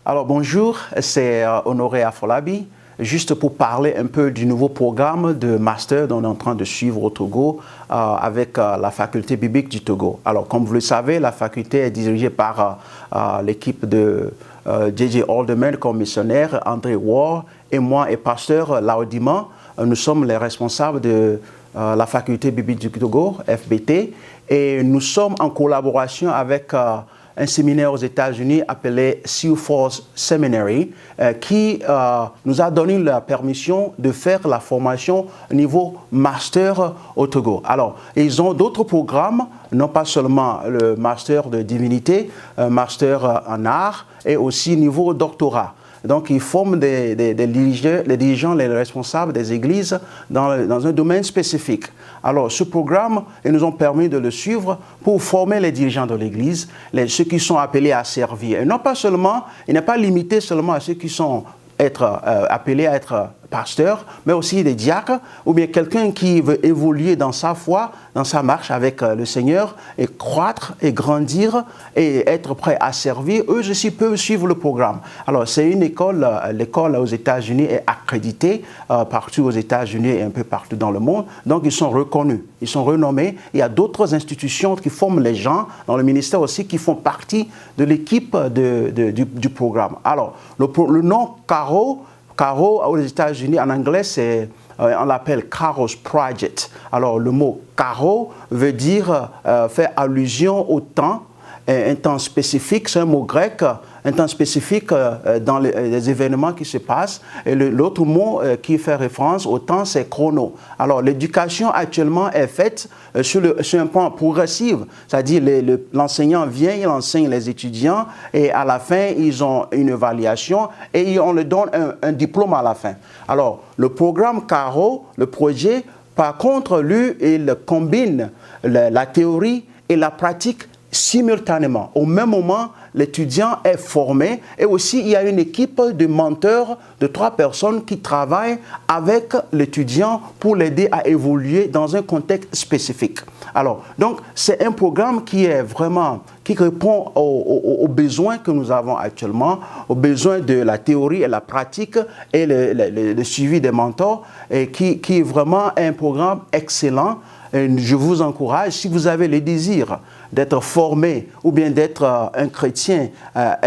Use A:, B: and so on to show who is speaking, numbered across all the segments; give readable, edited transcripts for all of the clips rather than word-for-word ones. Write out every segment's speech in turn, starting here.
A: Alors bonjour, c'est Honoré Afolabi, juste pour parler un peu du nouveau programme de master dont on est en train de suivre au Togo avec la faculté biblique du Togo. Alors comme vous le savez, la faculté est dirigée par l'équipe de J.J. Alderman comme missionnaire, André Ward et moi et pasteur Laodiman. Nous sommes les responsables de la faculté biblique du Togo, FBT, et nous sommes en collaboration avec un séminaire aux États-Unis appelé Sioux Falls Seminary qui nous a donné la permission de faire la formation au niveau master au Togo. Alors, ils ont d'autres programmes, non pas seulement le master de divinité, master en art et aussi niveau doctorat. Donc, ils forment les dirigeants, les responsables des églises dans un domaine spécifique. Alors, ce programme, ils nous ont permis de le suivre pour former les dirigeants de l'église, ceux qui sont appelés à servir. Et non pas seulement, il n'est pas limité seulement à ceux qui sont appelés à être pasteurs, mais aussi des diacres, ou bien quelqu'un qui veut évoluer dans sa foi, dans sa marche avec le Seigneur, et croître et grandir et être prêt à servir. Eux aussi peuvent suivre le programme. Alors, c'est une école, l'école aux États-Unis est accréditée partout aux États-Unis et un peu partout dans le monde. Donc, ils sont reconnus, ils sont renommés. Il y a d'autres institutions qui forment les gens dans le ministère aussi qui font partie de l'équipe du programme. Alors, le nom Caro aux États-Unis, en anglais, on l'appelle Kairos Project. Alors, le mot Karo veut dire, fait allusion au temps, un temps spécifique, c'est un mot grec, un temps spécifique dans les événements qui se passent. Et l'autre mot qui fait référence au temps, c'est chrono. Alors, l'éducation actuellement est faite sur un point progressif, c'est-à-dire l'enseignant vient, il enseigne les étudiants et à la fin, ils ont une évaluation et on leur donne un diplôme à la fin. Alors, le programme CARO, le projet, par contre, lui, il combine la théorie et la pratique simultanément. Au même moment, l'étudiant est formé et aussi il y a une équipe de menteurs de 3 personnes qui travaillent avec l'étudiant pour l'aider à évoluer dans un contexte spécifique. Alors, donc, c'est un programme qui est vraiment, qui répond aux besoins que nous avons actuellement, aux besoins de la théorie et la pratique et le suivi des mentors et qui est vraiment un programme excellent. Et je vous encourage, si vous avez le désir d'être formé ou bien d'être un chrétien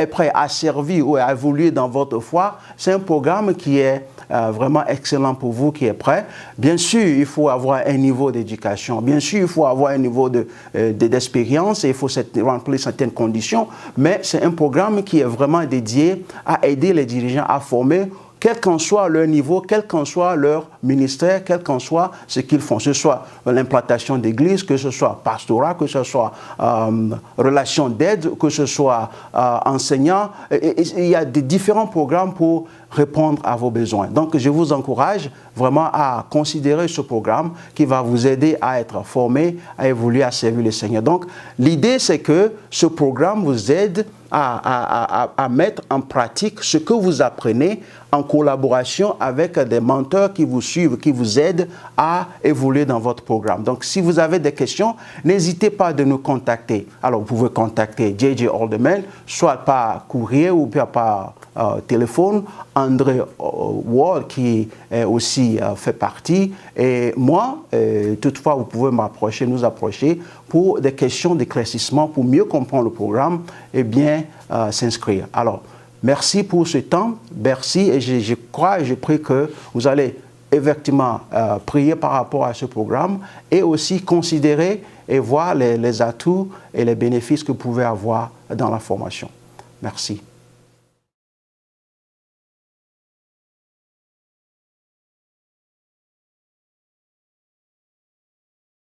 A: prêt à servir ou à évoluer dans votre foi, c'est un programme qui est vraiment excellent pour vous, qui est prêt. Bien sûr, il faut avoir un niveau d'éducation. Bien sûr, il faut avoir un niveau d'expérience et il faut remplir certaines conditions. Mais c'est un programme qui est vraiment dédié à aider les dirigeants à former quel qu'en soit leur niveau, quel qu'en soit leur ministère, quel qu'en soit ce qu'ils font, que ce soit l'implantation d'église, que ce soit pastorat, que ce soit relation d'aide, que ce soit enseignant. Il y a des différents programmes pour répondre à vos besoins. Donc, je vous encourage vraiment à considérer ce programme qui va vous aider à être formé, à évoluer, à servir le Seigneur. Donc, l'idée, c'est que ce programme vous aide à mettre en pratique ce que vous apprenez en collaboration avec des mentors qui vous suivent, qui vous aident à évoluer dans votre programme. Donc, si vous avez des questions, n'hésitez pas de nous contacter. Alors, vous pouvez contacter J.J. Alderman, soit par courrier ou bien par téléphone, André Ward qui aussi fait partie, et moi, toutefois, vous pouvez nous approcher pour des questions d'éclaircissement, pour mieux comprendre le programme et bien s'inscrire. Alors, merci pour ce temps, merci, et je crois et je prie que vous allez effectivement prier par rapport à ce programme et aussi considérer et voir les atouts et les bénéfices que vous pouvez avoir dans la formation. Merci.